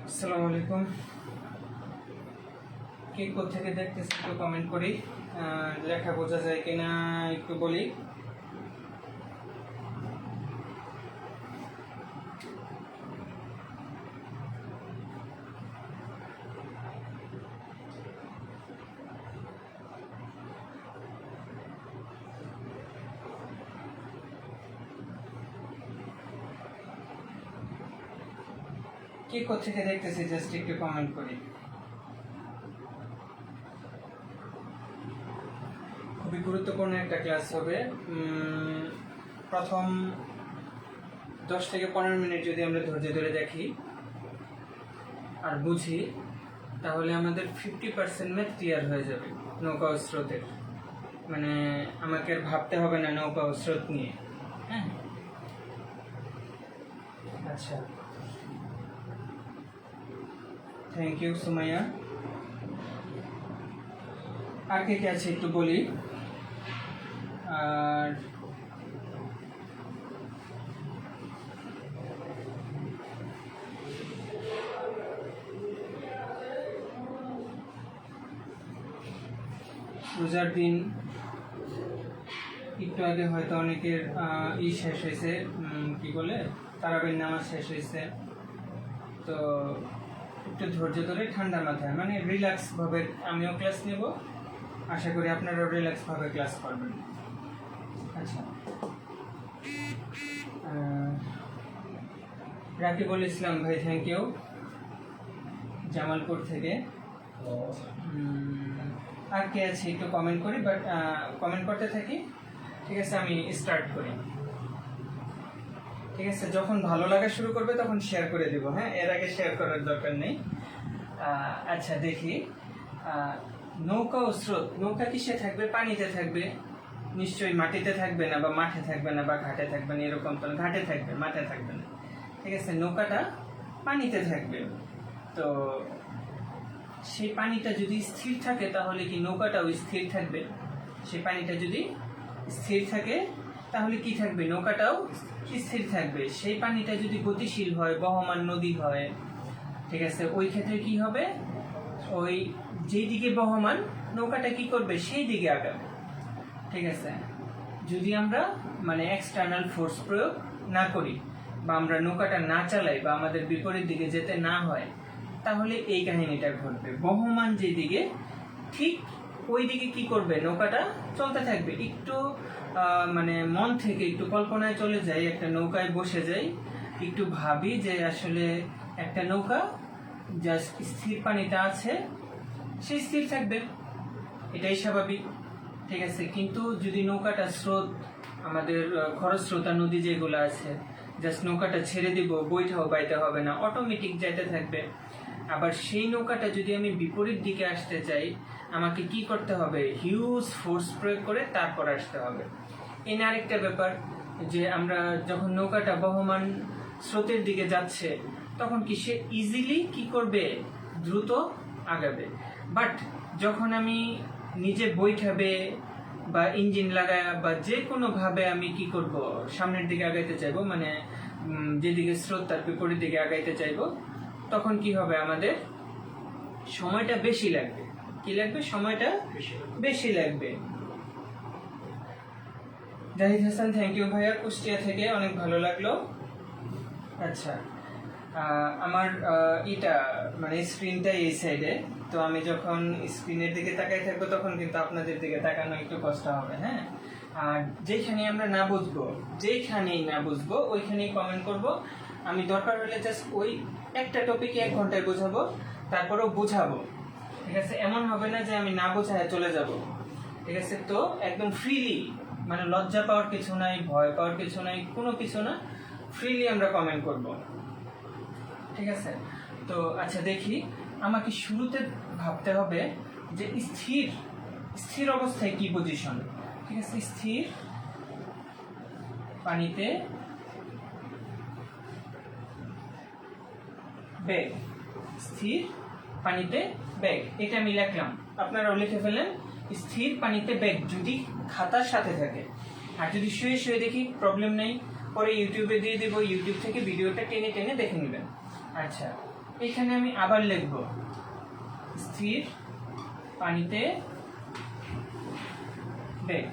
আসসালামু আলাইকুম। কে কোথেকে দেখতেছে একটু কমেন্ট করি, লেখা বোঝা যায় কিনা একটু বলি। কে কোথেকে দেখতেছে জাস্ট একটু কমেন্ট করি। খুবই গুরুত্বপূর্ণ একটা ক্লাস হবে। প্রথম 10 থেকে 15 মিনিট যদি আমরা ধৈর্য ধরে দেখি আর বুঝি, তাহলে আমাদের 50% ম্যাথ ক্লিয়ার হয়ে যাবে নৌকা ও স্রোতের। মানে আমাকে আর ভাবতে হবে না নৌকা ও স্রোত নিয়ে। হ্যাঁ, আচ্ছা, থ্যাংক ইউ সুমাইয়া। আর কে কে আছে একটু বলি। আর রোজার দিন একটু আগে হয়তো অনেকের শেষ হয়েছে, কি বলে, তারাবির নামাজ শেষ হয়েছে। তো একটু ধৈর্য ধরে ঠান্ডা মাথায়, মানে রিল্যাক্স ভাবে আমিও ক্লাস নেব, আশা করি আপনারাও রিল্যাক্স ভাবে ক্লাস করবেন। আচ্ছা, রাকিবুল ইসলাম ভাই, থ্যাংক ইউ, জামালপুর থেকে। আর কে আছে একটু কমেন্ট করি, বাট কমেন্ট করতে থাকি। ঠিক আছে, আমি স্টার্ট করি। ঠিক আছে, যখন ভালো লাগা শুরু করবে তখন শেয়ার করে দিব। হ্যাঁ, এর আগে শেয়ার করার দরকার নেই। আচ্ছা, দেখি। নৌকা ও স্রোত, নৌকা কিসে থাকবে? পানিতে থাকবে নিশ্চয়ই, মাটিতে থাকবে না, বা মাঠে থাকবে না, বা ঘাটে থাকবে না, এরকম তো। ঘাটে থাকবে, মাঠে থাকবে না। ঠিক আছে, নৌকাটা পানিতে থাকবে। তো সেই পানিটা যদি স্থির থাকে তাহলে কি নৌকাটাও স্থির থাকবে? সেই পানিটা যদি স্থির থাকে তাহলে কি থাকবে? নৌকাটাও স্থির থাকবে। সেই পানিটা যদি গতিশীল হয়, বহমান নদী হয়, ঠিক আছে, ওই ক্ষেত্রে কি হবে? ওই যেই দিকে বহমান নৌকাটা কি করবে? সেই দিকে আগাবে। ঠিক আছে, যদি আমরা মানে এক্সটার্নাল ফোর্স প্রয়োগ না করি, বা আমরা নৌকাটা না চালাই, বা আমাদের বিপরীত দিকে যেতে না হয়, তাহলে এই কাহিনীটা ঘটবে। বহমান যেদিকে, ঠিক ওই দিকে কি করবে? নৌকাটা চলতে থাকবে। একটু মানে মন থেকে একটু কল্পনায় চলে যাই, একটা নৌকায় বসে যাই, একটু ভাবি যে আসলে একটা নৌকা জাস্ট স্থির পানিটা আছে, সে স্থির থাকবে, এটাই স্বাভাবিক। ঠিক আছে, কিন্তু যদি নৌকাটা স্রোত, আমাদের খরস্রোতা নদী যেগুলো আছে, জাস্ট নৌকাটা ছেড়ে দিব, বইটাও বাইতে হবে না, অটোমেটিক যেতে থাকবে। আবার সেই নৌকাটা যদি আমি বিপরীত দিকে আসতে চাই, আমাকে কি করতে হবে? হিউজ ফোর্স প্রয়োগ করে তারপর আসতে হবে। এনে আরেকটা ব্যাপার, যে আমরা যখন নৌকাটা বহমান স্রোতের দিকে যাচ্ছে, তখন কি সে ইজিলি কি করবে? দ্রুত আগাবে। বাট যখন আমি নিজে বৈঠাবে বা ইঞ্জিন লাগায় বা যে কোনোভাবে আমি কি করব? সামনের দিকে আগাইতে চাইবো, মানে যেদিকে স্রোত তার বিপরীত দিকে আগাইতে চাইবো, তখন কি হবে? আমাদের সময়টা বেশি লাগবে। কি লাগবে? সময়টা বেশি লাগবে। জাহিদ হাসান, থ্যাংক ইউ ভাইয়া, কুষ্টিয়া থেকে, অনেক ভালো লাগলো। আচ্ছা, আমার এটা মানে স্ক্রিনটা এই সাইডে, তো আমি যখন স্ক্রিনের দিকে তাকাই থাকবো তখন কিন্তু আপনাদের দিকে তাকানো একটু কষ্ট হবে। হ্যাঁ, আর যেখানে আমরা না বুঝবো, যেখানেই না বুঝবো ওইখানেই কমেন্ট করব, আমি দরকার হলে জাস্ট ওই একটা টপিকে 1 ঘন্টায় বোঝাবো, তারপরেও বোঝাবো, ঠিক আছে? এমন হবে না যে আমি না বোঝায় চলে যাব, ঠিক আছে? তো একদম ফ্রিলি, মানে লজ্জা পাওয়ার কিছু নাই, ভয় পাওয়ার কিছু নাই, কোনো কিছু না, ফ্রিলি আমরা কমেন্ট করব, ঠিক আছে? তো আচ্ছা দেখি, আমাকে শুরুতে ভাবতে হবে যে স্থির স্থির অবস্থায় কি পজিশন, ঠিক আছে? স্থির পানিতে বেগ, স্থির পানিতে বেগ, এটা আমি লিখলাম, আপনারাও লিখে ফেলেন। স্থির পানিতে বেগ যদি খাতার সাথে থাকে, আর যদি শুয়ে শুয়ে দেখি প্রবলেম নেই, পরে ইউটিউবে দিয়ে দেব, ইউটিউব থেকে ভিডিওটা টেনে টেনে দেখে নেবেন। আচ্ছা, এখানে আমি আবার লিখব স্থির পানিতে বেগ।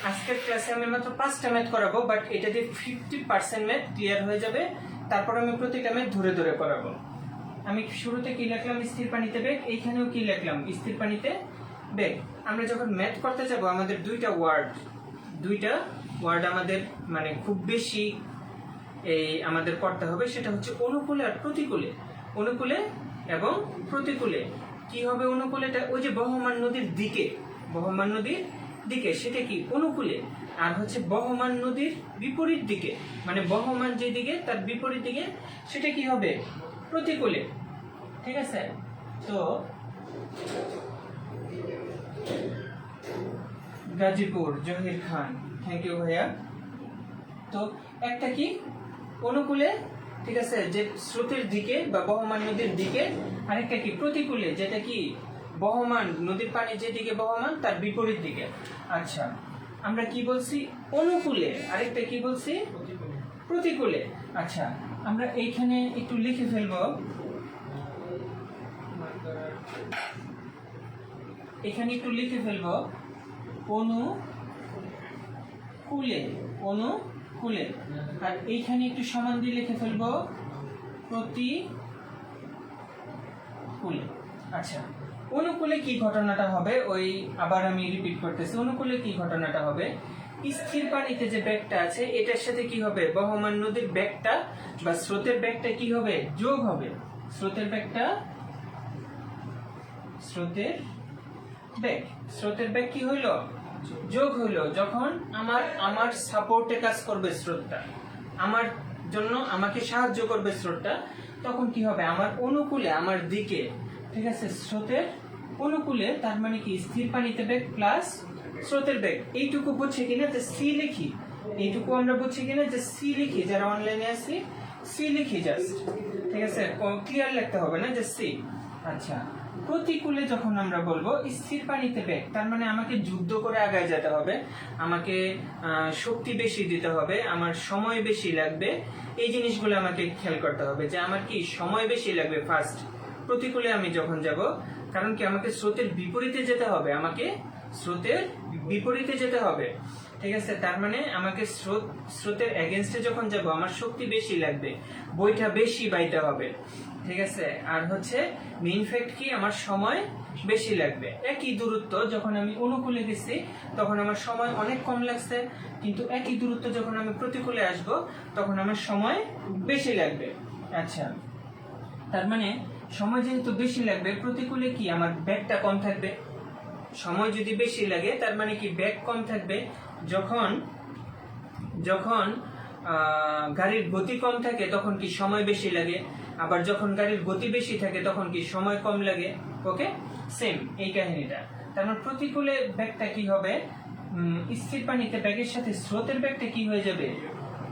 আজকের ক্লাসে আমি মাত্র 5টা ম্যাথ করাবো, বাট এটা দিয়ে 50% ম্যাথ ক্লিয়ার হয়ে যাবে। তারপর আমি প্রতিটা ম্যাথ ধরে ধরে করাবো। আমি শুরুতে কি লিখলাম? স্থির পানিতে বেগ। এইখানেও কি লিখলাম? স্থির পানিতে বেগ। আমরা যখন ম্যাথ করতে যাব আমাদের দুইটা ওয়ার্ড আমাদের মানে খুব বেশি আমাদের পড়তে হবে, সেটা হচ্ছে অনুকূলে আর প্রতিকূলে। অনুকূলে এবং প্রতিকূলে কি হবে? অনুকূলেটা ওই যে বহমান নদীর দিকে, সেটা কি? অনুকূলে। আর হচ্ছে বহমান নদীর বিপরীত দিকে, মানে বহমান যে দিকে তার বিপরীত দিকে, সেটা কি হবে? প্রতিকূলে, ঠিক আছে? তো গাজীপুর, জহির খান, থ্যাংক ইউ ভাইয়া। তো একটা কি? অনুকূলে, ঠিক আছে, যে স্রোতের দিকে বা বহমান নদীর দিকে। আরেকটা কি? প্রতিকূলে, যেটা কি বহমান নদীর পানি যেদিকে বহমান তার বিপরীত দিকে। আচ্ছা, আমরা কি বলছি? অনুকূলে। আরেকটা কি বলছি? প্রতিকূলে। আচ্ছা, আমরা এইখানে একটু লিখে ফেলবো, এখানে একটু লিখে ফেলবো অনুকূলে, আর এইখানে একটু সমান দিয়ে লিখে ফেলবো প্রতিকূলে। আচ্ছা, অনুকূলে কি ঘটনাটা হবে? ওই আবার আমি রিপিট করতেছি, অনুকূলে কি ঘটনাটা হবে? স্থির পানিতে যে বেগটা আছে এটার সাথে কি হবে? বহমান নদীর বেগটা বা স্রোতের বেগটা কি হবে? যোগ হবে। স্রোতের বেগ কি হইলো? যোগ হইলো। যখন আমার সাপোর্টে কাজ করবে স্রোতটা, আমার জন্য আমাকে সাহায্য করবে স্রোতটা, তখন কি হবে? আমার অনুকূলে, আমার দিকে, ঠিক আছে, স্রোতের অনুকূলে, তার মানে কি? স্থির পানিতে বেগ প্লাস স্রোতের বেগ। এইটুকু বুঝছে কিনা যে সি লিখি? এইটুকু আমরা বুঝছি কিনা যে সি লিখি? যারা অনলাইনে আছি সি লিখি জাস্ট, ঠিক আছে? ক্লিয়ার লিখতে হবে না, যে সি। আচ্ছা, প্রতিকূলে যখন আমরা বলবো স্থির পানিতে বেগ, তার মানে আমাকে যুদ্ধ করে আগায় যেতে হবে, আমাকে শক্তি বেশি দিতে হবে, আমার সময় বেশি লাগবে। এই জিনিসগুলো আমাকে খেয়াল করতে হবে যে আমার কি সময় বেশি লাগবে ফার্স্ট প্রতিকূলে আমি যখন যাব। কারণ কি? আমাকে স্রোতের বিপরীতে যেতে হবে, ঠিক আছে? তার মানে আমাকে স্রোতের এগেনস্টে যখন যাব আমার শক্তি বেশি লাগবে, বইটা বেশি বাইতে হবে, ঠিক আছে? আর হচ্ছে মেইন ফ্যাক্ট কি? আমার সময় বেশি লাগবে। একই দূরত্ব যখন আমি অনুকূলে গেছি তখন আমার সময় অনেক কম লাগছে, কিন্তু একই দূরত্ব যখন আমি প্রতিকূলে আসব তখন আমার সময় বেশি লাগবে। আচ্ছা, তার মানে সময় যেহেতু বেশি লাগবে, প্রতিকূলে কি? আমার বেগটা কম থাকবে। সময় যদি বেশি লাগে তার মানে কি? বেগ কম থাকবে। যখন গাড়ির গতি কম থাকে তখন কি? সময় বেশি লাগে। আবার যখন গাড়ির গতি বেশি থাকে তখন কি? সময় কম লাগে। ওকে, সেম এই কাহিনীটা। তার মানে প্রতিকূলে বেগটা কি হবে? স্থির পানিতে বেগের সাথে স্রোতের বেগটা কি হয়ে যাবে?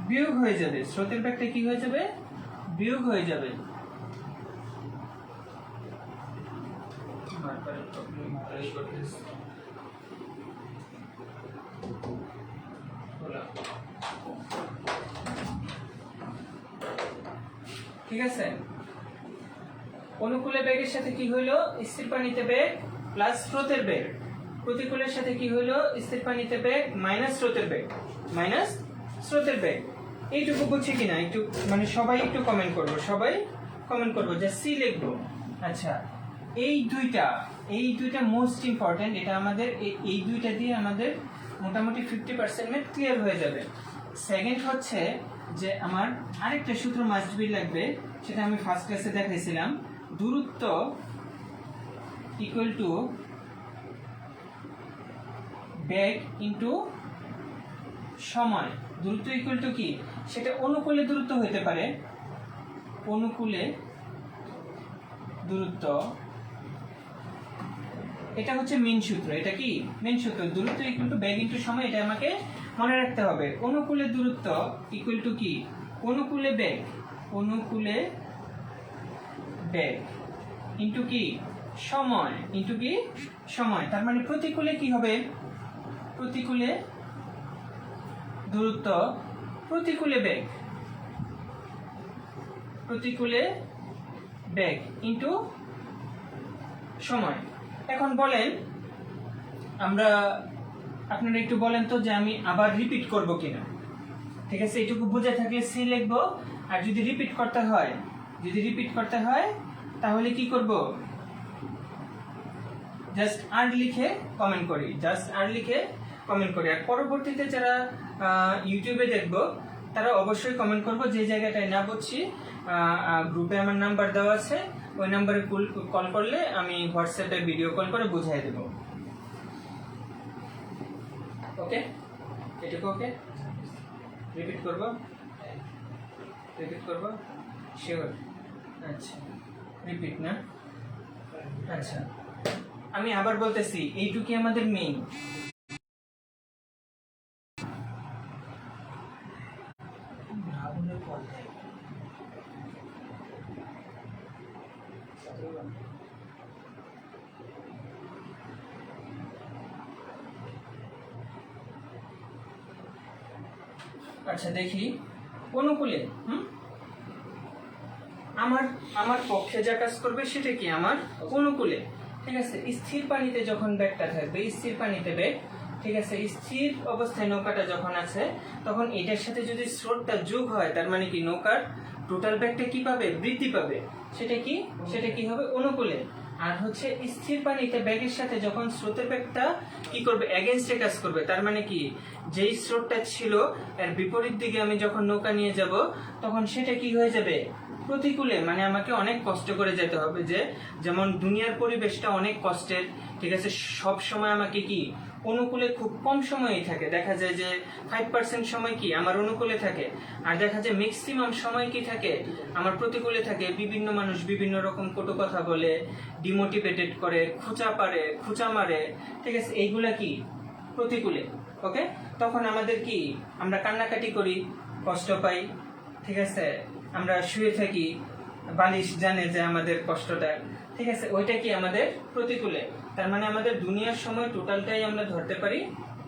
বিয়োগ হয়ে যাবে। স্রোতের বেগটা কি হয়ে যাবে? বিয়োগ হয়ে যাবে। ঠিক আছে, অনুকূলে বেগের সাথে কি হইলো? স্থির পানিতে বেগ প্লাস স্রোতের বেগ। প্রতিকূলের সাথে কি হইলো? স্থির পানিতে বেগ মাইনাস স্রোতের বেগ। এইটুকু বুঝছি কিনা একটু, মানে সবাই একটু কমেন্ট করবো যে সি লিখবো। আচ্ছা, এই দুইটা মোস্ট ইম্পর্টেন্ট। এটা আমাদের এই দুইটা দিয়ে আমাদের মোটামুটি 50% ম্যাথ ক্লিয়ার হয়ে যাবে। সেকেন্ড হচ্ছে যে আমার আরেকটা সূত্র মাস্ট বি লাগবে, সেটা আমি ফার্স্ট ক্লাসে দেখাইছিলাম। দূরত্ব ইকুয়াল টু বেগ ইন্টু সময়। দূরত্ব ইকুয়াল টু কি, সেটা অনুকূলে দূরত্ব হতে পারে, অনুকূলে দূরত্ব, এটা হচ্ছে মেন সূত্র। এটা কি মেন সূত্র, দূরত্ব ইকুয়াল টু বেগ ইন্টু সময়, এটা আমাকে মনে রাখতে হবে। অনুকূলে দূরত্ব ইকুয়াল টু কি, অনুকূলে বেগ, অনুকূলে বেগ ইন্টু কি সময়, ইন্টু কি সময়। তার মানে প্রতিকূলে কি হবে, প্রতিকূলে দূরত্ব প্রতিকূলে বেগ, প্রতিকূলে বেগ ইন্টু সময়। এখন বলেন আমরা, আপনারা একটু বলেন তো যে আমি আবার রিপিট করব কিনা। ঠিক আছে, এইটুকু বুঝে থাকলে সি লিখবো, আর যদি রিপিট করতে হয়, যদি রিপিট করতে হয় তাহলে কি করব, জাস্ট আর লিখে কমেন্ট করি, জাস্ট আর লিখে কমেন্ট করি। আর পরবর্তীতে যারা ইউটিউবে দেখবো তারা অবশ্যই কমেন্ট করবো, যে জায়গাটায় না বুঝছি গ্রুপে আমার নাম্বার দেওয়া আছে, ওই নাম্বারে কল করলে আমি হোয়াটসঅ্যাপে ভিডিও কল করে বুঝিয়ে দেব। ওকে, এটুকু ওকে। রিপিট করব, রিপিট করব, শিওর? আচ্ছা, রিপিট না? আচ্ছা, আমি আবার বলতেছি, এইটুকুই আমাদের মেইন। আচ্ছা দেখি, অনুকূলে আমার আমার পক্ষে যা কাজ করবে সেটা কি আমার অনুকূলে। ঠিক আছে, স্থির পানিতে যখন ব্যাগটা থাকবে, স্থির পানিতে ব্যাগ, ঠিক আছে, স্থির অবস্থায় নৌকাটা যখন আছে, তখন এটার সাথে যদি স্রোতটা যোগ হয়, তার মানে কি নৌকার টোটাল ব্যাগটা কি পাবে, বৃদ্ধি পাবে। সেটা কি, সেটা কি হবে, অনুকূলে। আর হচ্ছে স্থির পানিতে ব্যাগের সাথে যখন স্রোতের ব্যাগটা কি করবে, এগেনস্টে কাজ করবে, তার মানে কি যেই স্রোতটা ছিল এর বিপরীত দিকে আমি যখন নৌকা নিয়ে যাব, তখন সেটা কি হয়ে যাবে, প্রতিকূলে। মানে আমাকে অনেক কষ্ট করে যেতে হবে, যে যেমন দুনিয়ার পরিবেশটা অনেক কষ্টের, ঠিক আছে, সব সময় আমাকে কি অনুকূলে খুব কম সময়ই থাকে, দেখা যায় যে 5% সময় কি আমার অনুকূলে থাকে, আর দেখা যায় ম্যাক্সিমাম সময় কি থাকে আমার প্রতিকূলে থাকে। বিভিন্ন মানুষ বিভিন্ন রকম কটু কথা বলে, ডিমোটিভেটেড করে, খুঁচা মারে, ঠিক আছে, এইগুলা কি প্রতিকূলে। ওকে, তখন আমাদের কি, আমরা কান্নাকাটি করি, কষ্ট পাই, ঠিক আছে, আমরা শুয়ে থাকি, বালিশ জানে যে আমাদের কষ্টটা, ঠিক আছে, ওইটা কি আমাদের প্রতিকূলে। তার মানে আমাদের দুনিয়ার সময় টোটালটাই আমরা ধরতে পারি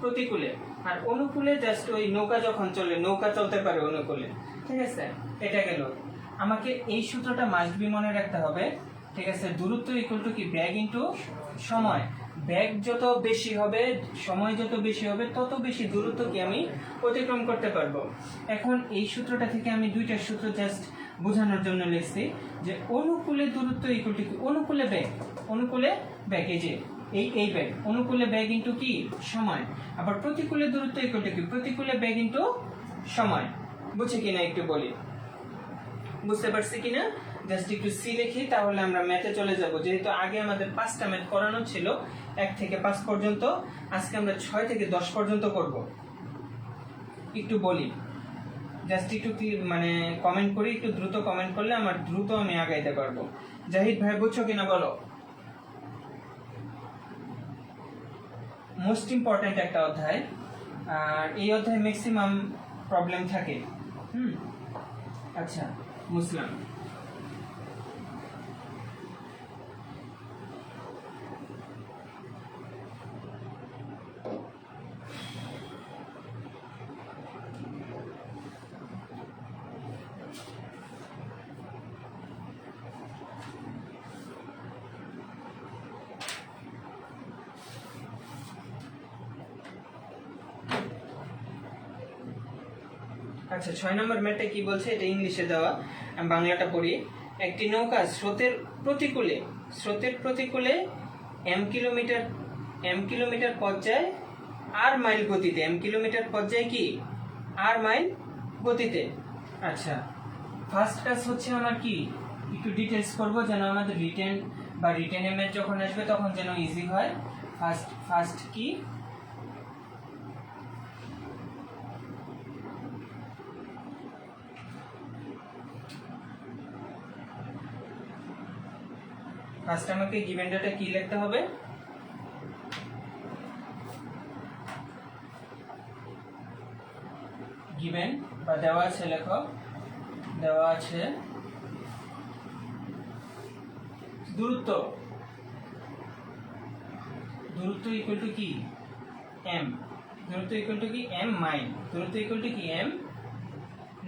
প্রতিকূলে। আর অনুকূলে জাস্ট ওই নৌকা যখন চলে, নৌকা চলতে পারে অনুকূলে, ঠিক আছে, এটা গেল। আমাকে এই সূত্রটা মাস্ট বি মনে রাখতে হবে, ঠিক আছে। দূরত্ব ইকুয়াল টু কি, ব্যাগ ইন্টু সময়। ব্যাগ যত বেশি হবে, সময় যত বেশি হবে, তত বেশি দূরত্ব কি আমি অতিক্রম করতে পারবো। এখন এই সূত্রটা থেকে আমি দুইটা সূত্র জাস্ট বোঝানোর জন্য লিখছি, যে অনুকূলে দূরত্ব ইকুয়াল টু কি, অনুকূলে ব্যাগ, অনুকূলে ব্যাগ, এই যে এই ব্যাগ, অনুকূলে ব্যাগ ইন্টু কি সময়। আবার প্রতিকূলে দূরত্ব ইকুয়াল টু কি, প্রতিকূলে ব্যাগ ইন্টু সময়। বুঝছে কিনা একটু বলি, বুঝতে পারছি কিনা? জাস্ট একটু সি লিখি, তাহলে আমরা ম্যাথে চলে যাব। যেহেতু আগে আমাদের 5টা ম্যাথ করানো ছিল, 1 থেকে 5 পর্যন্ত, আজকে আমরা 6 থেকে 10 পর্যন্ত করব। একটু বলি, জাস্ট একটু মানে কমেন্ট করি, একটু দ্রুত কমেন্ট করলে আমার দ্রুত আমি আগাইতে পারবো। জাহিদ ভাই বুঝছো কিনা বলো? মোস্ট ইম্পর্টেন্ট একটা অধ্যায়, আর এই অধ্যায়ে ম্যাক্সিমাম প্রবলেম থাকে। আচ্ছা, মুসলাম, আচ্ছা 6 নম্বর ম্যাথে কি বলছে, এটা ইংলিশে দেওয়া, আমি বাংলাটা পড়ি। একটি নৌকা স্রোতের প্রতিকূলে এম কিলোমিটার পর্যায়ে আর মাইল গতিতে, এম কিলোমিটার পর্যায়ে কি আর মাইল গতিতে, আচ্ছা, ফার্স্ট কাজ হচ্ছে আমার কি, একটু ডিটেলস করব যেন আমাদের রিটেন বা রিটেন এমএস যখন আসবে তখন যেন ইজি হয়। ফার্স্ট কি, ফার্স্ট আমাকে গিভেন ডেটা কি লিখতে হবে, গিভেন বা দেওয়া আছে, লেখো দেওয়া আছে দূরত্ব, দূরত্ব ইকুয়াল টু কি এম, দূরত্ব ইকুয়াল টু কি এম মাইল, দূরত্ব ইকুয়াল টু কি এম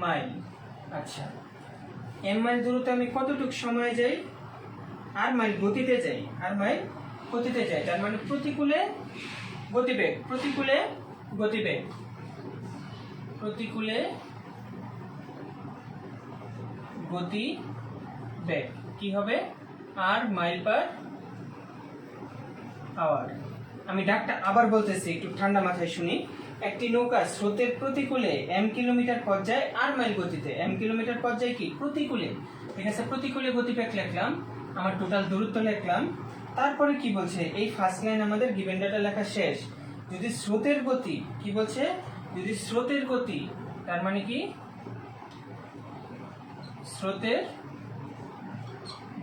মাইল। আচ্ছা, এম মাইল দূরত্ব আমি কতটুকু সময়ে যাই, আর মাইল গতিতে যাই, আর মাইল গতিতে যাই, তার মানে প্রতিকূলে গতিবেগ, প্রতিকূলে গতিবেগ, প্রতিকূলে গতিবেগ কি হবে, আর মাইল পার আওয়ার। আমি ডাকটা আবার বলতেছি, একটু ঠান্ডা মাথায় শুনি। একটি নৌকা স্রোতের প্রতিকূলে এম কিলোমিটার পর্যায়ে আর মাইল গতিতে, এম কিলোমিটার পর্যায়ে কি প্রতিকূলে, ঠিক আছে, প্রতিকূলে গতিবেগ লিখলাম, আমার টোটাল দূরত্ব লিখলাম। তারপরে কি বলছে, এই ফার্স্ট লাইন আমাদের গিভেন ডেটা লেখা শেষ। যদি স্রোতের গতি, কি বলছে, যদি স্রোতের গতি, তার মানে কি স্রোতের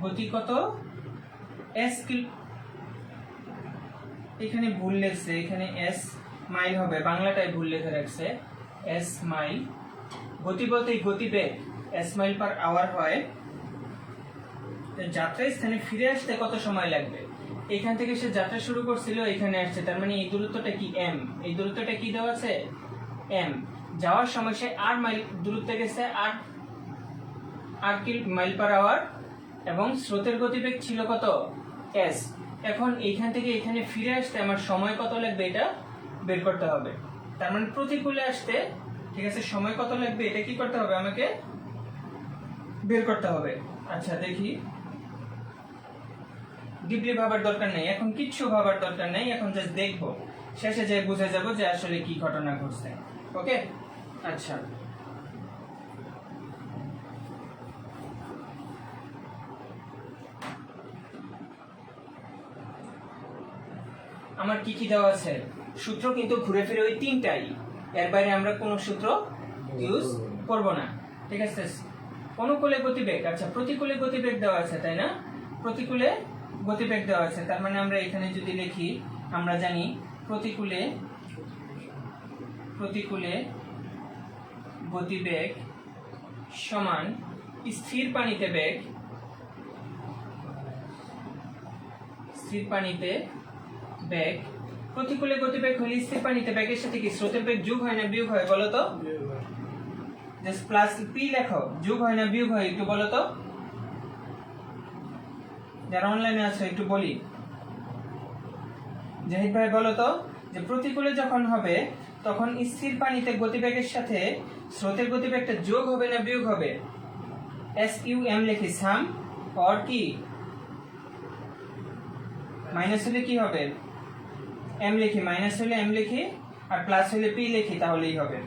গতি কত, এস কিল, এখানে ভুল লেখছে, এখানে এস মাইল হবে, বাংলাটাই ভুল লেখা রাখছে, এস মাইল, গতি বলতে গতিবেগ এস মাইল পার আওয়ার হয়। যাত্রা স্থানে ফিরে আসতে কত সময় লাগবে, এখান থেকে সে যাত্রা শুরু করছিল, এখানে আসছে, তার মানে এই দূরত্বটা কি এম, এই দূরত্বটা কি দেওয়া আছে এম। যাওয়ার সময় সে আর মাইল দূরত্বে গেছে, আর কি মাইল পার আওয়ার, এবং স্রোতের গতিবেগ ছিল কত এস। এখন এইখান থেকে এখানে ফিরে আসতে আমার সময় কত লাগবে এটা বের করতে হবে, তার মানে প্রতিকূলে আসতে, ঠিক আছে, সময় কত লাগবে এটা কি করতে হবে, আমাকে বের করতে হবে। আচ্ছা দেখি, ডিপলি ভাবার দরকার নেই এখন, কিচ্ছু ভাবার দরকার নেই এখন, জাস্ট দেখবো, শেষে যে বুঝে যাব যে আসলে কি ঘটনা ঘটছে। ওকে, আচ্ছা আমার কি কি দেওয়া আছে, সূত্র কিন্তু ঘুরে ফিরে ওই তিনটাই, এর বাইরে আমরা কোনো সূত্র ইউজ করব না, ঠিক আছে। অনুকূলে গতিবেগ, আচ্ছা প্রতিকূলে গতিবেগ দেওয়া আছে তাই না, প্রতিকূলে গতিবেগ দেওয়া আছে, তার মানে আমরা এখানে যদি লিখি, আমরা জানি প্রতিকূলে গতিবেগ সমান স্থির পানিতে বেগ, স্থির পানিতে বেগ। প্রতিকূলে গতিবেগ হলে স্থির পানিতে বেগের সাথে কি স্রোতের বেগ যোগ হয় না বিয়োগ হয় বলো তো, জাস্ট প্লাস পি লেখো, যোগ হয় না বিয়োগ হয় একটু বলো তো, যারা অনলাইনে আছে একটু বলি, জাহিদ ভাই বলো তো, যে প্রতিকূলে যখন হবে তখন স্থির পানিতে গতিবেগের সাথে স্রোতের গতিবেগটা যোগ হবে না বিয়োগ হবে, এস ইউ এম লিখি সাম, অর কি মাইনাস হলে কি হবে এম লিখি, মাইনাস হলে এম লিখি, আর প্লাস হলে পি লিখি, তাহলেই হবে।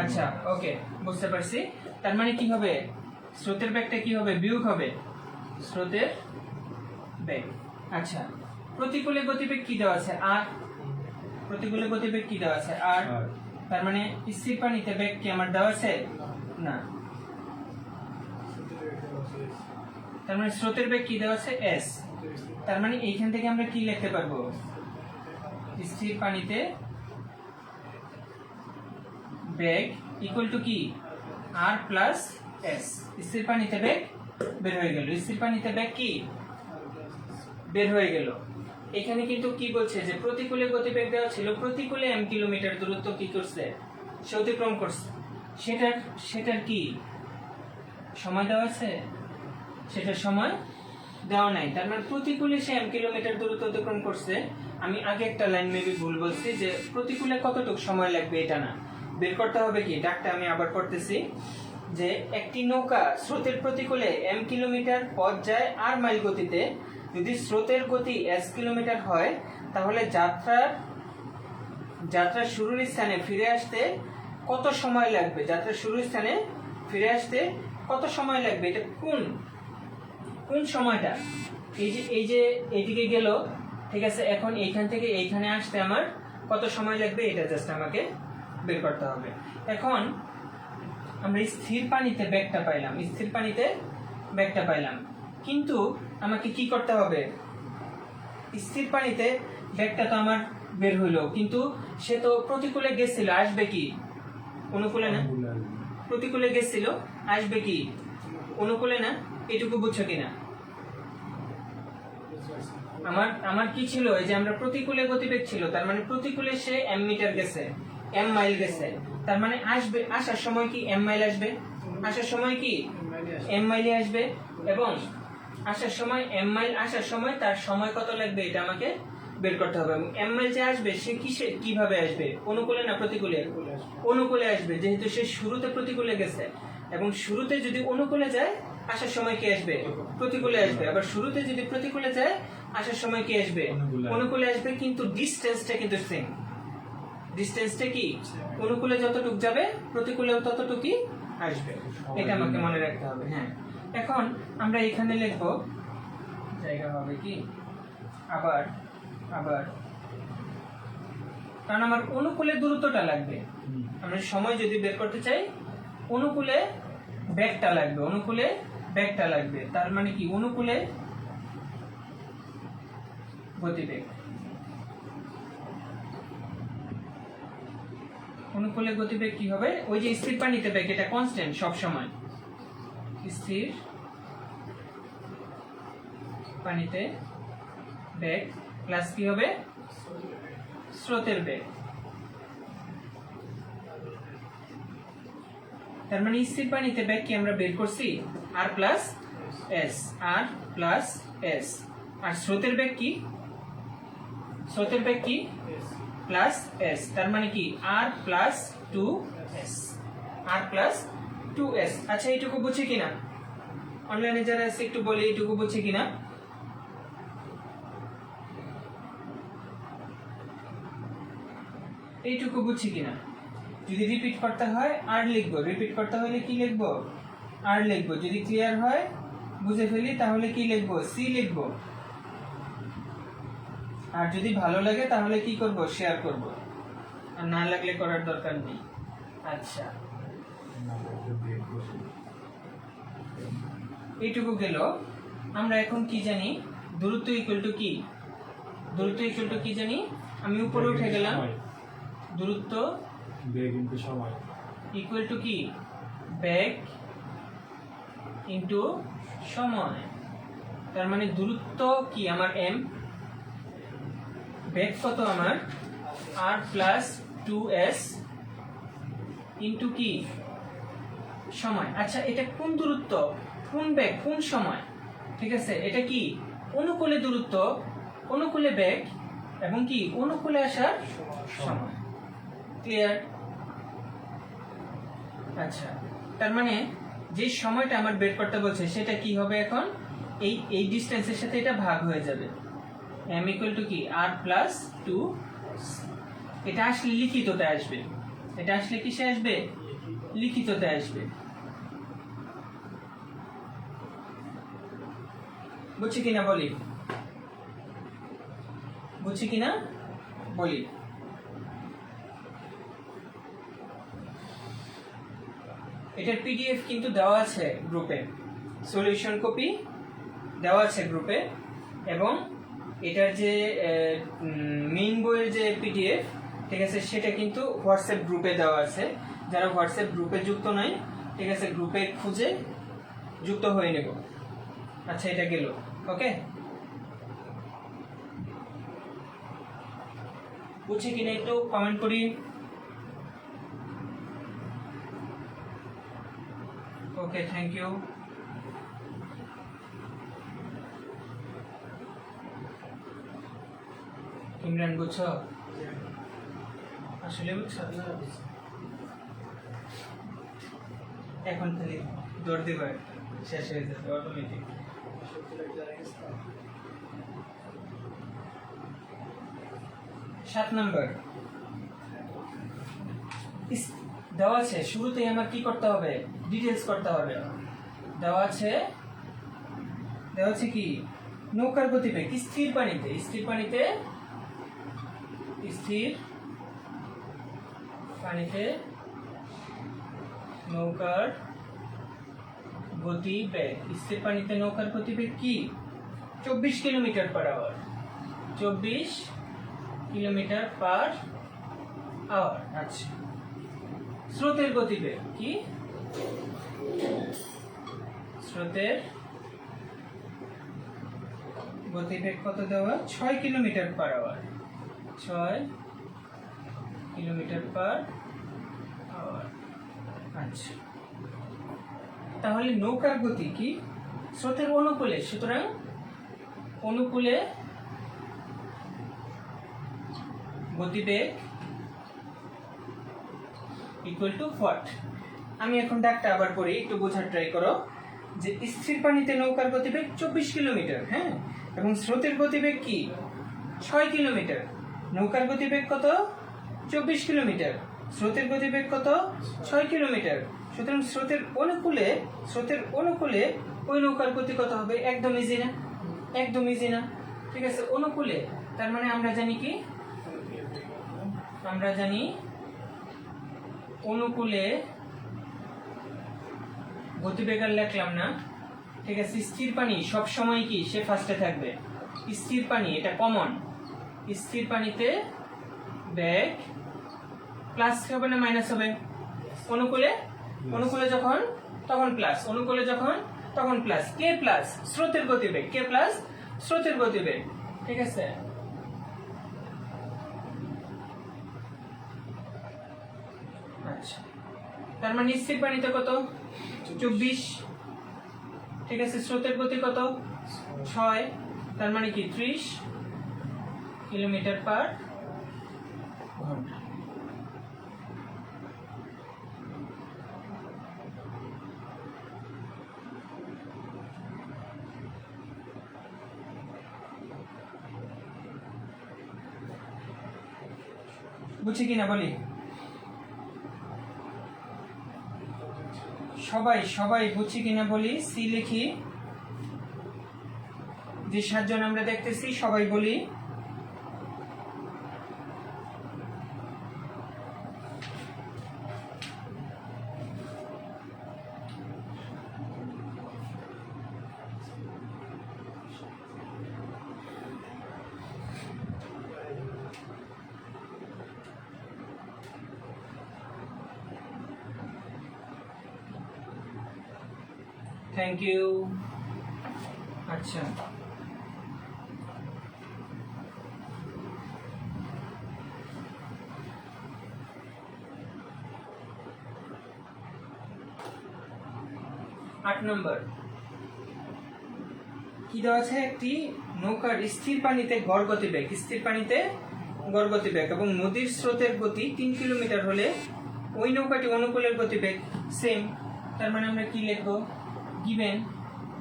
আচ্ছা ওকে, বুঝতে পারছি, তার মানে কি হবে, স্রোতের বেগটা কি হবে বিয়োগ হবে স্রোতের বেগ। আচ্ছা, প্রতিকূলে গতিবেগ কি দেওয়া আছে আর, প্রতিকূলে গতিবেগ কি দেওয়া আছে আর, তার মানে স্থির পানিতে বেগ কি আমার দেওয়া আছে না, তার মানে স্রোতের বেগ কি দেওয়া আছে এস, তার মানে এইখান থেকে আমরা কি লিখতে পারবো, স্থির পানিতে বেগ ইকুয়াল টু কি আর প্লাস এস, স্থির পানিতে বেগ বের হয়ে গেল, স্থির পানিতে বেগ কি বের হয়ে গেল। এখানে কিন্তু কি বলছে যে প্রতিকূলে গতিবেগ দেওয়া ছিল, প্রতিকূলে এম কিলোমিটার দূরত্ব কি করছে সে অতিক্রম করছে, সেটার কি সময় দেওয়া আছে, সেটার সময় দেওয়া নাই, তার মানে প্রতিকূলে সে এম কিলোমিটার দূরত্ব অতিক্রম করছে। আমি আগে একটা লাইন মেবি ভুল বলছি, যে প্রতিকূলে কতটুকু সময় লাগবে এটা না, বের করতে হবে কি, ডাকটা আমি আবার করতেছি, যে একটি নৌকা স্রোতের প্রতিকূলে এম কিলোমিটার পথ যায় আর মাইল গতিতে, যদি স্রোতের গতি এস কিলোমিটার হয় তাহলে যাত্রার যাত্রার শুরুর স্থানে ফিরে আসতে কত সময় লাগবে, যাত্রার শুরুর স্থানে ফিরে আসতে কত সময় লাগবে, এটা কোন সময়টা, এই যে এইদিকে গেল, ঠিক আছে, এখন এইখান থেকে এইখানে আসতে আমার কত সময় লাগবে, এটা জাস্ট আমাকে বের করতে হবে। এখন আমরা স্থির পানিতে বেগটা পাইলাম, কিন্তু আমাকে কি করতে হবে, স্থির পানিতে বেগটা তো আমার বের হইলো, কিন্তু সে তো প্রতিকূলে গেছিল, আসবে কি অনুকূলে না, প্রতিকূলে গেছিল, আসবে কি অনুকূলে না, এটুকু বুঝছো কিনা? আমার কি ছিল, এই যে আমরা প্রতিকূলে গতিবেগ ছিল, তার মানে প্রতিকূলে সে m মিটার গেছে, m মাইল গেছে, তার মানে আসবে, আসার সময় কি m মাইল আসবে, আসার সময় কি m মাইলে আসবে, এবং আসার সময় m মাইল আসার সময় তার সময় কত লাগবে, এটা আমাকে বের করতে হবে। m মাইল যে আসবে সে কিভাবে আসবে, অনুকূলে না প্রতিকূলে? অনুকূলে আসবে, যেহেতু সে শুরুতে প্রতিকূলে গেছে, এবং শুরুতে যদি অনুকূলে যায় আসার সময় কি আসবে, প্রতিকূলে আসবে, আবার শুরুতে যদি প্রতিকূলে যায় আসার সময় কি আসবে, অনুকূলে আসবে, কিন্তু ডিসটেন্সটা কিন্তু সেম, ডিসটেন্সটা কি অনুকূলে যতটুকু যাবে প্রতিকূলেও ততটুকুই আসবে, এটা আমাকে মনে রাখতে হবে। হ্যাঁ, এখন আমরা এখানে লিখব, জায়গা হবে কি আবার কারণ আমার অনুকূলে দূরত্বটা লাগবে, আমরা সময় যদি বের করতে চাই অনুকূলে বেগটা লাগবে, তার মানে কি অনুকূলে গতিবেগ, অনুকূলে গতিবেগ কি হবে, ওই যে স্থির পানিতে বেগ, এটা কনস্ট্যান্ট সব সময়, স্থির পানিতে বেগ প্লাস কি হবে, স্রোতের বেগ, তার মানে স্থির পানিতে বেগ কি আমরা বের করছি r প্লাস s, আর স্রোতের বেগ কি প্লাস s, তার মানে কি r প্লাস 2s। আচ্ছা, এইটুকু বুঝছি কিনা, অনলাইনে যারা আছে একটু বলি এইটুকু বুঝছি কিনা, এইটুকু বুঝছি কিনা? যদি রিপিট করতে হয় আর লিখবো, রিপিট করতে হলে কি লিখবো, আর লিখবো, যদি ক্লিয়ার হয় বুঝে ফেলি তাহলে কি লিখবো, সি লিখবো, আর যদি ভালো লাগে তাহলে কি করব, শেয়ার করব, আর না লাগলে করার দরকার নেই। আচ্ছা, এইটুকু গেল। আমরা এখন কি জানি, দূরত্ব ইকুয়াল টু কি জানি, আমি উপরে উঠে গেলাম, দূরত্ব বেগ ইনটু সময় ইকুয়াল টু কি, বেগ ইনটু সময়, তার মানে দূরত্ব কি আমার m, বেগ কত আমার r প্লাস 2s ইনটু কি সময়। আচ্ছা, এটা কোন দূরত্ব, কোন বেগ, কোন সময়, ঠিক আছে, এটা কি অনুকূলে দূরত্ব, অনুকূলে বেগ, এবং কি অনুকূলে আসার সময়, ক্লিয়ার? আচ্ছা, তার মানে যে সময়টা আমার বের করতে বলছে সেটা কি হবে, এখন এই ডিসটেন্সের সাথে এটা ভাগ হয়ে যাবে, m ইকুয়াল টু কি r প্লাস 2, এটা আসলে লিখিততে আসবে, এটা আসলে কিসে আসবে, লিখিততে আসবে, বুঝছি কিনা বলি, এটার পিডিএফ কিন্তু দেওয়া আছে গ্রুপে, সলিউশন কপি দেওয়া আছে গ্রুপে, এবং এটার যে মেইন বইয়ের যে পিডিএফ, ঠিক আছে, সেটা কিন্তু হোয়াটসঅ্যাপ গ্রুপে দেওয়া আছে, যারা হোয়াটসঅ্যাপ গ্রুপে যুক্ত নাই, ঠিক আছে, গ্রুপে খুঁজে যুক্ত হয়ে নেব। আচ্ছা, এটা গেল, ওকে, বুঝছি কিনা একটু কমেন্ট করি। ওকে, থ্যাংক ইউ। ইমরান বুঝছো, আসলে বুঝছো, এখন খালি দৌড় দিবা, শেষ হয়ে যাবে অটোমেটিক। 7 নাম্বার দেওয়া আছে, শুরুতেই আমার কি করতে হবে, ডিটেলস করতে হবে। দেওয়া আছে কি নৌকার গতিবেগ স্থির পানিতে, স্থির পানিতে নৌকার গতিবেগ, স্থির পানিতে নৌকার গতিবেগ কি 24 kilometre per hour, 24 kilometre per hour. আচ্ছা, স্রোতের গতিবেগ কি, স্রোতের গতিবেগ কত দেওয়া, 6 kilometre per hour, 6 kilometre per hour. আচ্ছা, তাহলে নৌকার গতি কি স্রোতের অনুকূলে, সুতরাং অনুকূলে গতিবেগ ইকুয়াল টু হোয়াট। আমি এখন ডাকটা আবার করি, একটু বোঝার ট্রাই করো। যে স্থির পানিতে নৌকার গতিবেগ 24 কিলোমিটার, হ্যাঁ, এবং স্রোতের গতিবেগ কি 6 কিলোমিটার। নৌকার গতিবেগ কত 24 কিলোমিটার, স্রোতের গতিবেগ কত 6 কিলোমিটার। সুতরাং স্রোতের অনুকূলে ওই নৌকার গতি কত হবে, একদম ইজি না, একদম ইজি না। ঠিক আছে, অনুকূলে তার মানে আমরা জানি কি, আমরা জানি অনুকূলে গতিবেগ আর লিখলাম না। ঠিক আছে, স্থির পানি সব সময় কি সে ফার্স্টে থাকবে, স্থির পানি এটা কমন। স্থির পানিতে বেগ প্লাস হবে না মাইনাস হবে, অনুকূলে যখন তখন প্লাস, অনুকূলে যখন তখন প্লাস, কে প্লাস স্রোতের গতিবেগ, কে প্লাস স্রোতের গতিবেগ। ঠিক আছে, আচ্ছা, তার মানে স্থির পানিতে কত 24, ঠিক আছে, স্রোতের গতি কত 6, তার মানে কি 30 কিলোমিটার পার ঘন্টা। বুঝছি কিনা বলি, সবাই বুঝছি কিনা বলি। সি লিখি, যে 7 জন আমরা দেখতেছি সবাই বলি। Thank you. আচ্ছা, আট নম্বর কি দেওয়া আছে, একটি নৌকার স্থির পানিতে গড় গতিবেগ, স্থির পানিতে গড় গতিবেগ এবং নদীর স্রোতের গতি 3 কিলোমিটার হলে ওই নৌকাটি অনুকূলের গতিবেগ সেম। তার মানে আমরা কি লিখবো, গিভেন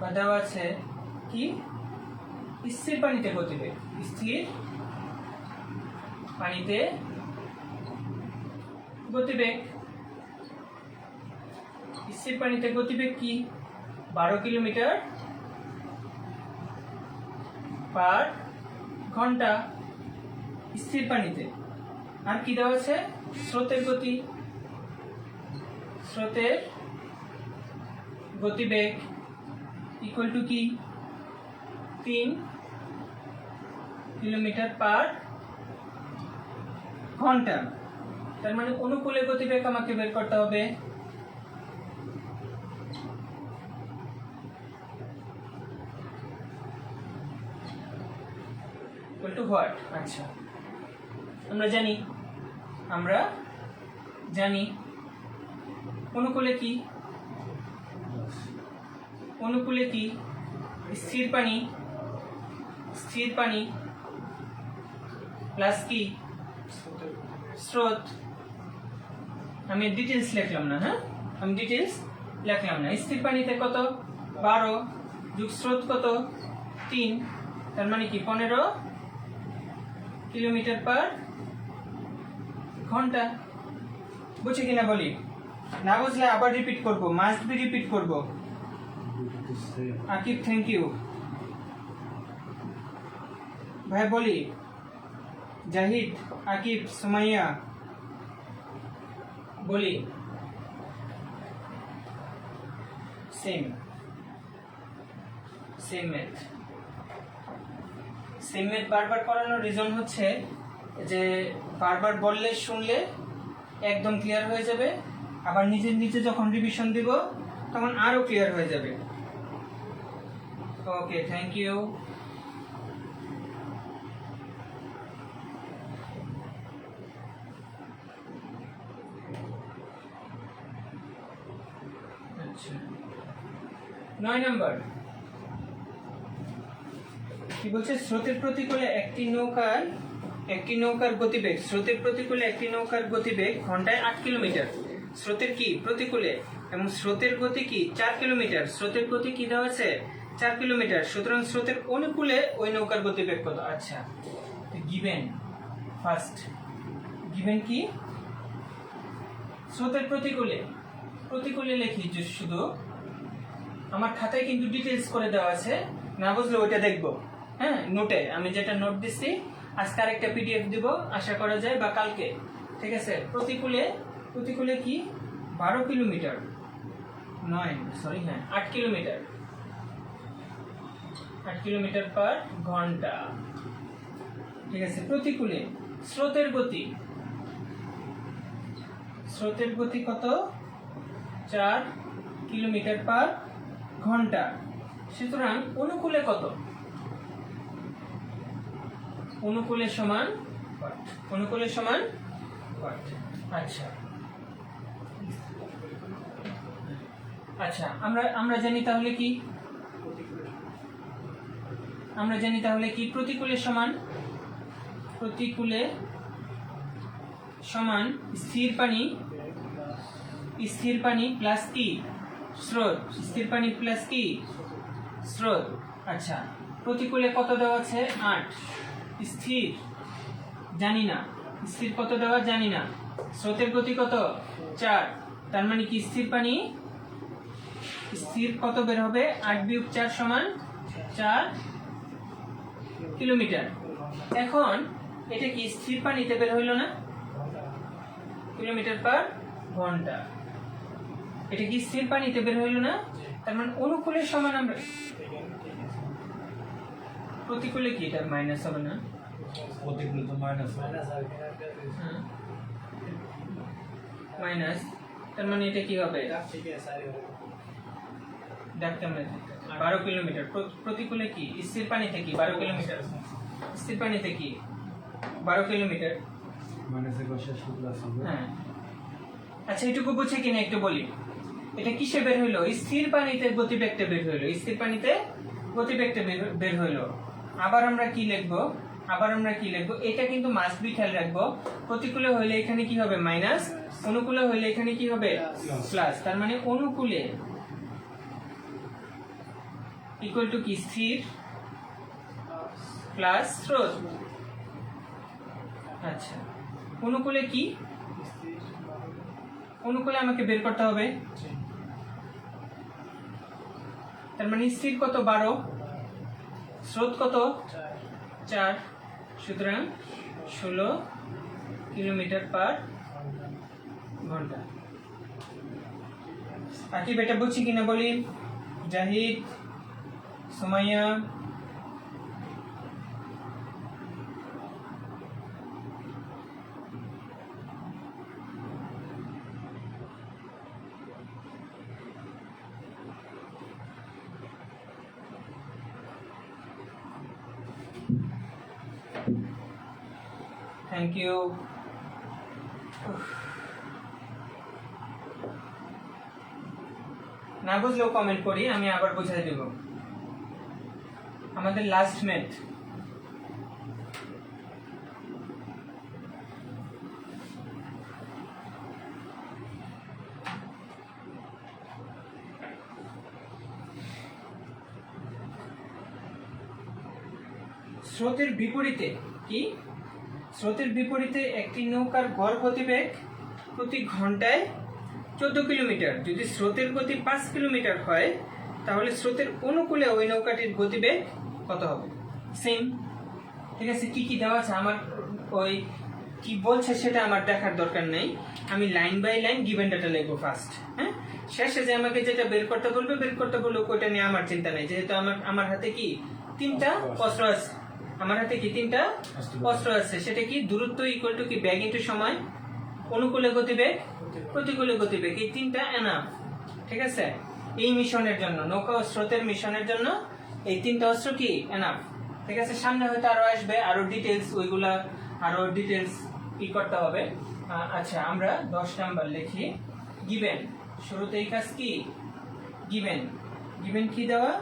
বা দেওয়া আছে কি স্থির পানিতে গতিবেগ, স্থির পানিতে গতিবেগ, স্থির পানিতে গতিবেগ কি 12 কিলোমিটার পার ঘন্টা স্থির পানিতে। আর কি দেওয়া আছে, স্রোতের গতি, স্রোতের গতিবেগ ইকুয়াল টু কি 3 কিলোমিটার পার ঘন্টা। তার মানে অনুকূলে গতিবেগ আমাকে বের করতে হবে, ইকুয়াল টু হোয়াট। আচ্ছা, আমরা জানি অনুকূলে কি, অনুকূলে কি স্থির পানি প্লাস কি স্রোত। আমি ডিটেলস লিখলাম না, হ্যাঁ, আমি ডিটেলস লিখলাম না। স্থির পানিতে কত 12 যোগ স্রোত কত 3, তার মানে কি 15 কিলোমিটার পার ঘন্টা। বুঝছি কিনা বলি, না বুঝলে আবার রিপিট করব, মাস্ট বি রিপিট করব। আকিব থ্যাংক ইউ ভাই। বলি জাহিদ, আকিব, সুমাইয়া, বলি সেম ম্যাথ। সেম ম্যাথ বারবার করানোর রিজন হচ্ছে যে বারবার বললে শুনলে একদম ক্লিয়ার হয়ে যাবে, আবার নিজে যখন রিভিশন দিব তখন আরো ক্লিয়ার হয়ে যাবে। Okay thank you. আচ্ছা 9 নাম্বার কি বলছে, স্রোতের প্রতিকূলে একটি নৌকার গতিবেগ, স্রোতের প্রতিকূলে একটি নৌকার গতিবেগ ঘন্টায় 8 কিলোমিটার। স্রোতের কি প্রতিকূলে, এবং স্রোতের গতি কি 4 কিলোমিটার। স্রোতের গতি কি দেওয়া আছে 4 কিলোমিটার। সুতরাং স্রোতের অনুকূলে ওই নৌকার গতিবেগ কত? আচ্ছা গিভেন, ফার্স্ট গিভেন কি, স্রোতের প্রতিকূলে লিখি শুধু, আমার খাতায় কিন্তু ডিটেইলস করে দেওয়া আছে, না বুঝলে ওইটা দেখবো। হ্যাঁ নোটে আমি যেটা নোট দিচ্ছি, আজকে আরেকটা পিডিএফ দিব আশা করা যায়, বা কালকে, ঠিক আছে। প্রতিকূলে কি 12 কিলোমিটার, 8 কিলোমিটার, 8 কিলোমিটার পার ঘন্টা, ঠিক আছে। প্রতিকূলে স্রোতের গতি কত 4 কিলোমিটার পার ঘন্টা। সুতরাং অনুকূলে কত? অনুকূলে সমান আচ্ছা আমরা জানি তাহলে কি, প্রতিকূলে সমান স্থির পানি প্লাস কি স্রোত, স্থির পানি প্লাস কি স্রোত। আচ্ছা প্রতিকূলে কত দেওয়া আছে 8, স্থির জানি না, স্থির কত দেওয়া জানি না, স্রোতের গতি কত 4, তার মানে কি স্থির কত বের হবে 8 বিয়োগ 4 সমান 4 কিলোমিটার। এখন এটা কি স্থির পানিতে বের হইল না, কিলোমিটার পার ঘন্টা, এটা কি স্থির পানিতে বের হইল না, তার মানে অনুকূলের সমান আমরা প্রতিকূলে কি এটা মাইনাস হবে না, প্রতিকূলে তো মাইনাস মাইনাস, তার মানে এটা কি হবে 12 কিলোমিটার। প্রতিকূলে কি স্থির পানিতে কি 12 কিলোমিটার, স্থির পানিতে কি 12 কিলোমিটার মাইনাসের পাশে প্লাস হবে। হ্যাঁ আচ্ছা এটুকু বুঝে কিনা একটু বলি, এটা কিসে বের হইলো, স্থির পানিতে গতিবেগটা বের হইলো, স্থির পানিতে গতিবেগটা বের হইলো। আবার আমরা কি লিখবো, এটা কিন্তু মাস্ট বি খেয়াল রাখবো, প্রতিকূলে হইলে এখানে কি হবে মাইনাস, অনুকূলে হইলে এখানে কি হবে প্লাস, তার মানে অনুকূলে ইকুয়াল টু কি স্থির প্লাস স্রোত। আচ্ছা অনুকূলে কি, অনুকূলে আমাকে বের করতে হবে, তার মানে স্থির কত 12, স্রোত কত 4, সুতরাং 16 কিলোমিটার পার ঘন্টা। আকিব এটা বুঝছি কিনা বলি, জাহিদ, সুমাইয়া, থ্যাংক ইউ। না বুঝলেও কমেন্ট করি, আমি আবার বুঝাই দেব। আমাদের লাস্ট ম্যাথ, স্রোতের বিপরীতে কি, স্রোতের বিপরীতে একটি নৌকার গড় গতিবেগ প্রতি ঘন্টায় 14 কিলোমিটার। যদি স্রোতের গতি 5 কিলোমিটার হয় তাহলে স্রোতের অনুকূলে ওই নৌকাটির গতিবেগ কত হবে? সেম। ঠিক আছে, কি কি দেওয়া আছে আমার ওই কি বলছে সেটা আমার দেখার দরকার নেই, আমি line by line given data লিখবো ফার্স্ট। হ্যাঁ, শেষে যে আমাকে যেটা বের করতে বলবে ওইটা নিয়ে আমার চিন্তা নেই, যেহেতু আমার হাতে কি 3টা অস্ত্র আছে। আমার হাতে কি 3টা অস্ত্র আছে। সেটা কি দূরত্ব ইকুয়াল টু কি ব্যাগ ইন্টু সময়, অনুকূলে গতিবেগ, প্রতিকূলে গতিবেগ, এই 3টা এনাফ। ঠিক আছে, এই মিশনের জন্য, নৌকা ও স্রোতের মিশনের জন্য এই 3টা অস্ত্র কি এনাফ। ঠিক আছে, সামনে হয়তো আরো আসবে, আরো ডিটেলস, ওইগুলা আরো ডিটেলস কি করতে হবে। আচ্ছা, আমরা 10 নাম্বার লিখি গিভেন। শুরুতে এই কাজ কি গিভেন। গিভেন কি দেওয়া?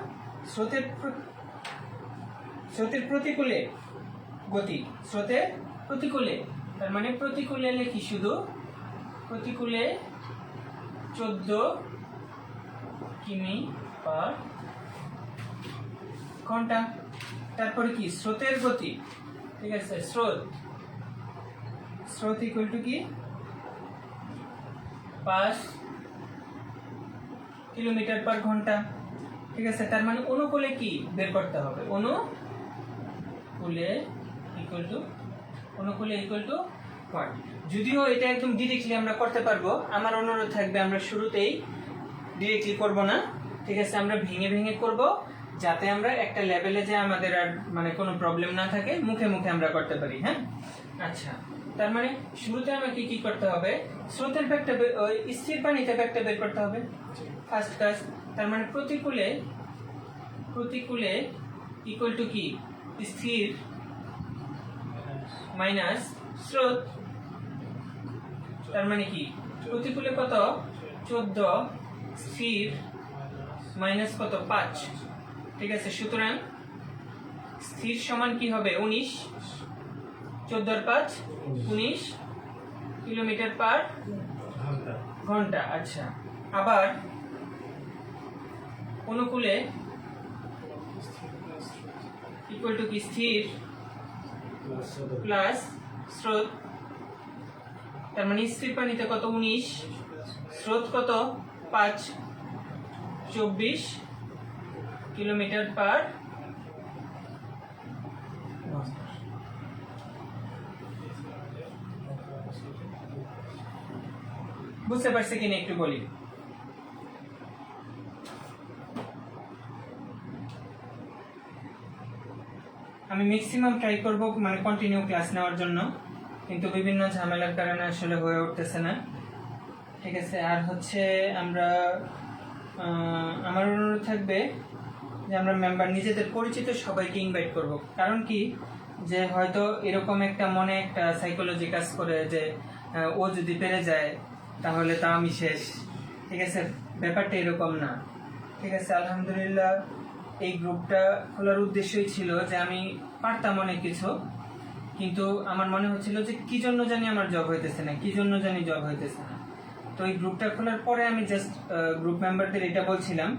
স্রোতের প্রতিকূলে গতি, স্রোতের প্রতিকূলে, তার মানে প্রতিকূলে লিখি শুধু প্রতিকূলে 14 কিমি পার ঘন্টা। তারপরে কি স্রোতের গতি, ঠিক আছে, স্রোত ইকুয়াল টু কি 5 কিলোমিটার পার ঘন্টা। ঠিক আছে, তার মানে অনুকূলে কি বের করতে হবে? অনুকূলে ইকুয়াল টু what? যদিও এটা একদম ডিরেক্টলি আমরা করতে পারবো, আমার অনুরোধ থাকবে আমরা শুরুতেই ডিরেক্টলি করব না। ঠিক আছে, আমরা ভেঙে ভেঙে করব, যাতে আমরা একটা লেভেলে যে আমাদের আর মানে কোনো প্রবলেম না থাকে, মুখে মুখে আমরা করতে পারি। হ্যাঁ, আচ্ছা, তার মানে শুরুতে আমাকে কি করতে হবে? স্রোতের ব্যাগটা ওই স্থির পানিতে ব্যাগটা বের করতে হবে ফার্স্ট কাজ। তার মানে প্রতিকূলে ইকুয়াল টু কি স্থির মাইনাস স্রোত। তার মানে কি প্রতিকূলে কত 14, স্থির মাইনাস কত 5। ঠিক আছে, সুতরাং স্থির সমান কি হবে 19, 14 আর 5 19 কিলোমিটার পার ঘন্টা। আচ্ছা, আবার অনুকূলে ইকুয়াল টু কি স্থির প্লাস স্রোত। তার মানে স্থির পানিতে কত 19, স্রোত কত 5, 24 কিলোমিটার পার বুঝতে পারছে কিনা একটু বলি। আমি ম্যাক্সিমাম ট্রাই করব মানে কন্টিনিউ ক্লাস নেওয়ার জন্য, কিন্তু বিভিন্ন ঝামেলার কারণে আসলে হয়ে উঠতেছে না। ঠিক আছে, আর হচ্ছে আমরা আমার অনুরোধ থাকবে যে আমরা মেম্বার নিজেদের পরিচিত সবাইকে ইনভাইট করব। কারণ কি, যে হয়তো এরকম একটা মনে একটা সাইকোলজি কাজ করে যে ও যদি পেরে যায় তাহলে তা আমি শেষ। ঠিক আছে, ব্যাপারটা এরকম না। ঠিক আছে, আলহামদুলিল্লাহ এই গ্রুপটা খোলার উদ্দেশ্যই ছিল যে আমি পারতাম অনেক কিছু, কিন্তু আমার মনে হচ্ছিল যে কি জন্য জানি আমার জব হইতেছে না, জব হইতেছে না। তো এই গ্রুপটা খোলার পরে আমি জাস্ট গ্রুপ মেম্বারদের এটা বলছিলাম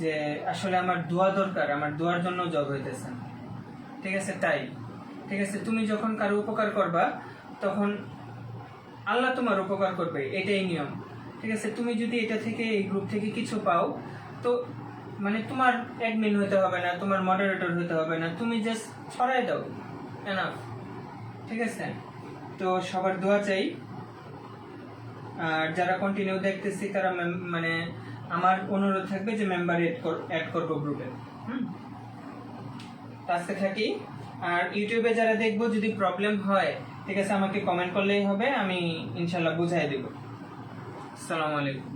যে আসলে আমার দোয়া দরকার, আমার দোয়ার জন্য জব হইতেছে না। ঠিক আছে, তাই ঠিক আছে, তুমি যখন কারো উপকার করবা তখন আল্লাহ তোমার উপকার করবে, এটাই নিয়ম। ঠিক আছে, তুমি যদি এটা থেকে এই গ্রুপ থেকে কিছু পাও তো মানে তোমার অ্যাডমিন হতে হবে না, তোমার মডারেটর হতে হবে না, তুমি জাস্ট ছড়াই দাও, এনাফ। ঠিক আছে, তো সবার দোয়া চাই। আর যারা কন্টিনিউ দেখতেছি তারা মানে আমার অনুরোধ থাকবে যে মেম্বার অ্যাড করবো গ্রুপে। আজকে থাকি। আর ইউটিউবে যারা দেখবো যদি প্রবলেম হয়, ঠিক আছে, আমাকে কমেন্ট করলেই হবে, আমি ইনশাল্লাহ বুঝাই দেব। আসসালামু আলাইকুম।